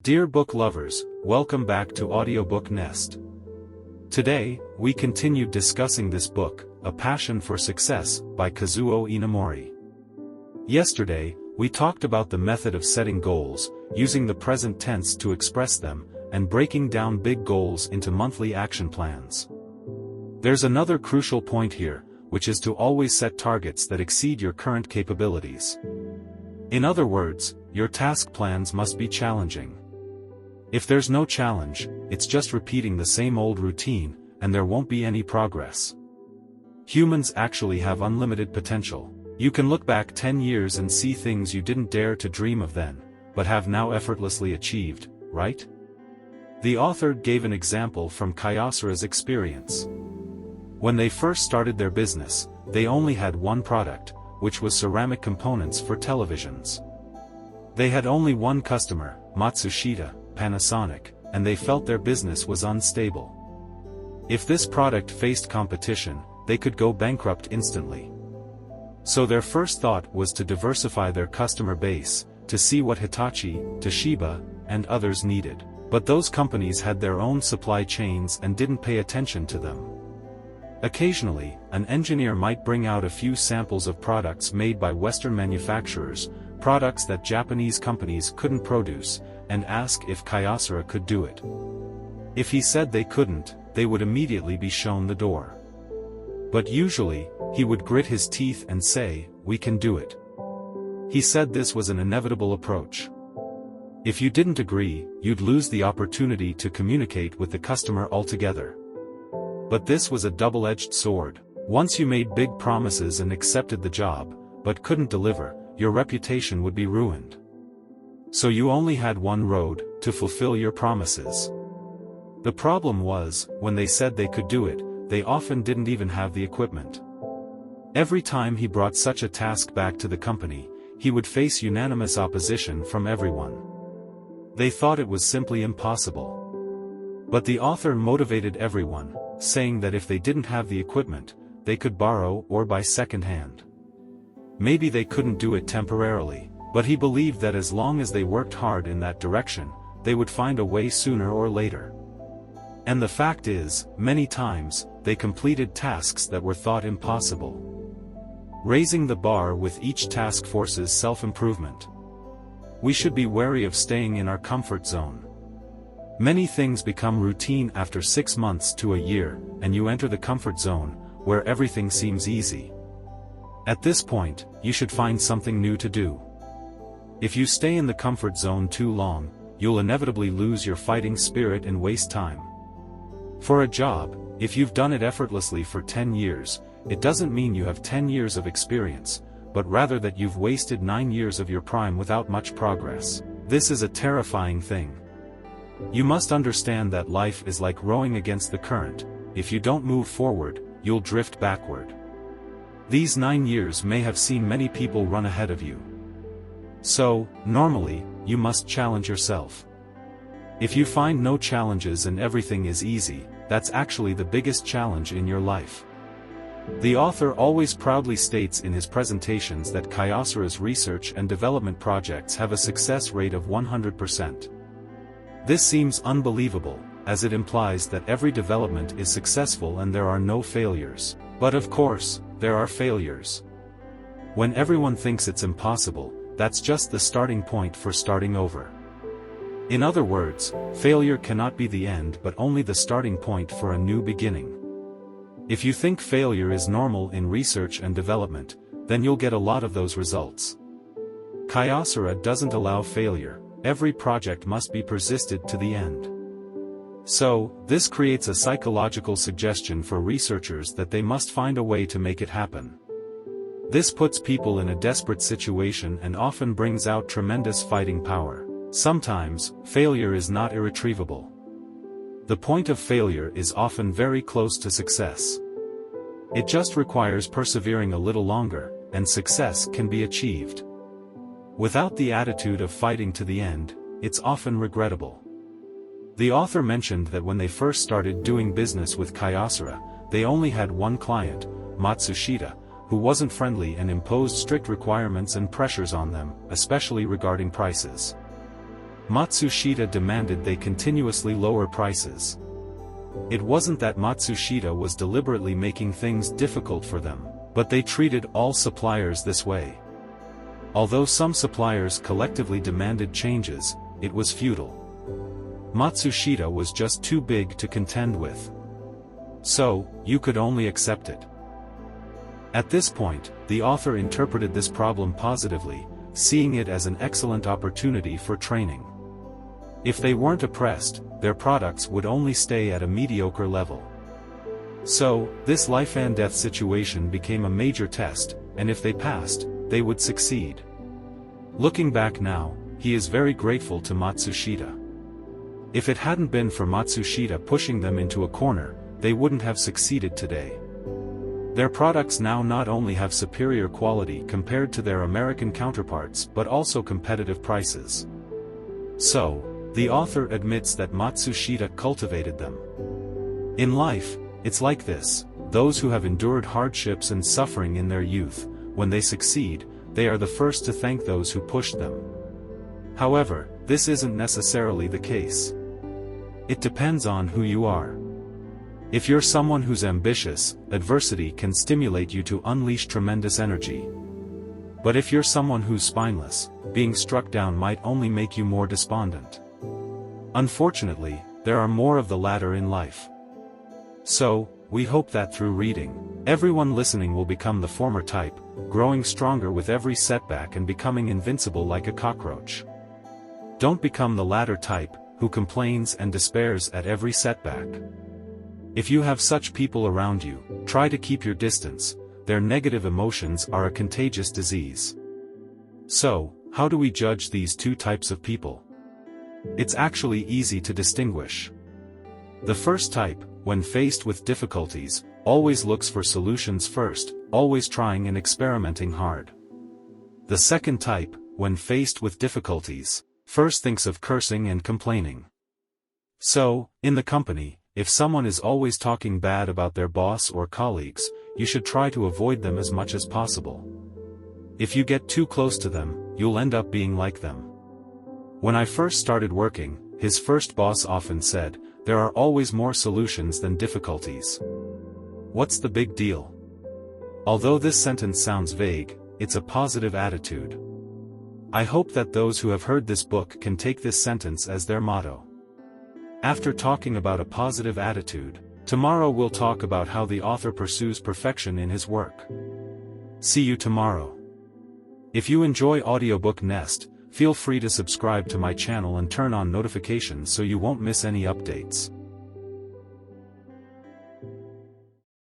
Dear book lovers, welcome back to Audiobook Nest. Today, we continue discussing this book, A Passion for Success, by Kazuo Inamori. Yesterday, we talked about the method of setting goals, using the present tense to express them, and breaking down big goals into monthly action plans. There's another crucial point here, which is to always set targets that exceed your current capabilities. In other words, your task plans must be challenging. If there's no challenge, it's just repeating the same old routine, and there won't be any progress. Humans actually have unlimited potential. You can look back 10 years and see things you didn't dare to dream of then, but have now effortlessly achieved, right? The author gave an example from Kyocera's experience. When they first started their business, they only had one product, which was ceramic components for televisions. They had only one customer, Matsushita, Panasonic, and they felt their business was unstable. If this product faced competition, they could go bankrupt instantly. So their first thought was to diversify their customer base, to see what Hitachi, Toshiba, and others needed. But those companies had their own supply chains and didn't pay attention to them. Occasionally, an engineer might bring out a few samples of products made by Western manufacturers, products that Japanese companies couldn't produce, and ask if Kyocera could do it. If he said they couldn't, they would immediately be shown the door. But usually, he would grit his teeth and say, "We can do it." He said this was an inevitable approach. If you didn't agree, you'd lose the opportunity to communicate with the customer altogether. But this was a double-edged sword. Once you made big promises and accepted the job, but couldn't deliver, your reputation would be ruined. So you only had one road, to fulfill your promises. The problem was, when they said they could do it, they often didn't even have the equipment. Every time he brought such a task back to the company, he would face unanimous opposition from everyone. They thought it was simply impossible. But the author motivated everyone, saying that if they didn't have the equipment, they could borrow or buy second-hand. Maybe they couldn't do it temporarily, but he believed that as long as they worked hard in that direction, they would find a way sooner or later. And the fact is, many times, they completed tasks that were thought impossible. Raising the bar with each task forces self-improvement. We should be wary of staying in our comfort zone. Many things become routine after 6 months to a year, and you enter the comfort zone, where everything seems easy. At this point, you should find something new to do. If you stay in the comfort zone too long, you'll inevitably lose your fighting spirit and waste time. For a job, if you've done it effortlessly for 10 years, it doesn't mean you have 10 years of experience, but rather that you've wasted 9 years of your prime without much progress. This is a terrifying thing. You must understand that life is like rowing against the current. If you don't move forward, you'll drift backward. These 9 years may have seen many people run ahead of you. So, normally, you must challenge yourself. If you find no challenges and everything is easy, that's actually the biggest challenge in your life. The author always proudly states in his presentations that Kyocera's research and development projects have a success rate of 100%. This seems unbelievable, as it implies that every development is successful and there are no failures. But of course, there are failures. When everyone thinks it's impossible, that's just the starting point for starting over. In other words, failure cannot be the end but only the starting point for a new beginning. If you think failure is normal in research and development, then you'll get a lot of those results. Kyocera doesn't allow failure. Every project must be persisted to the end. So, this creates a psychological suggestion for researchers that they must find a way to make it happen. This puts people in a desperate situation and often brings out tremendous fighting power. Sometimes, failure is not irretrievable. The point of failure is often very close to success. It just requires persevering a little longer, and success can be achieved. Without the attitude of fighting to the end, it's often regrettable. The author mentioned that when they first started doing business with Kyocera, they only had one client, Matsushita, who wasn't friendly and imposed strict requirements and pressures on them, especially regarding prices. Matsushita demanded they continuously lower prices. It wasn't that Matsushita was deliberately making things difficult for them, but they treated all suppliers this way. Although some suppliers collectively demanded changes, it was futile. Matsushita was just too big to contend with. So, you could only accept it. At this point, the author interpreted this problem positively, seeing it as an excellent opportunity for training. If they weren't oppressed, their products would only stay at a mediocre level. So, this life and death situation became a major test, and if they passed, they would succeed. Looking back now, he is very grateful to Matsushita. If it hadn't been for Matsushita pushing them into a corner, they wouldn't have succeeded today. Their products now not only have superior quality compared to their American counterparts but also competitive prices. So, the author admits that Matsushita cultivated them. In life, it's like this: those who have endured hardships and suffering in their youth, when they succeed, they are the first to thank those who pushed them. However, this isn't necessarily the case. It depends on who you are. If you're someone who's ambitious, adversity can stimulate you to unleash tremendous energy. But if you're someone who's spineless, being struck down might only make you more despondent. Unfortunately, there are more of the latter in life. So, we hope that through reading, everyone listening will become the former type, growing stronger with every setback and becoming invincible like a cockroach. Don't become the latter type, who complains and despairs at every setback. If you have such people around you, try to keep your distance. Their negative emotions are a contagious disease. So, how do we judge these two types of people? It's actually easy to distinguish. The first type, when faced with difficulties, always looks for solutions first, always trying and experimenting hard. The second type, when faced with difficulties, first thinks of cursing and complaining. So, in the company, if someone is always talking bad about their boss or colleagues, you should try to avoid them as much as possible. If you get too close to them, you'll end up being like them. When I first started working, his first boss often said, "There are always more solutions than difficulties. What's the big deal?" Although this sentence sounds vague, it's a positive attitude. I hope that those who have heard this book can take this sentence as their motto. After talking about a positive attitude, tomorrow we'll talk about how the author pursues perfection in his work. See you tomorrow. If you enjoy Audiobook Nest, feel free to subscribe to my channel and turn on notifications so you won't miss any updates.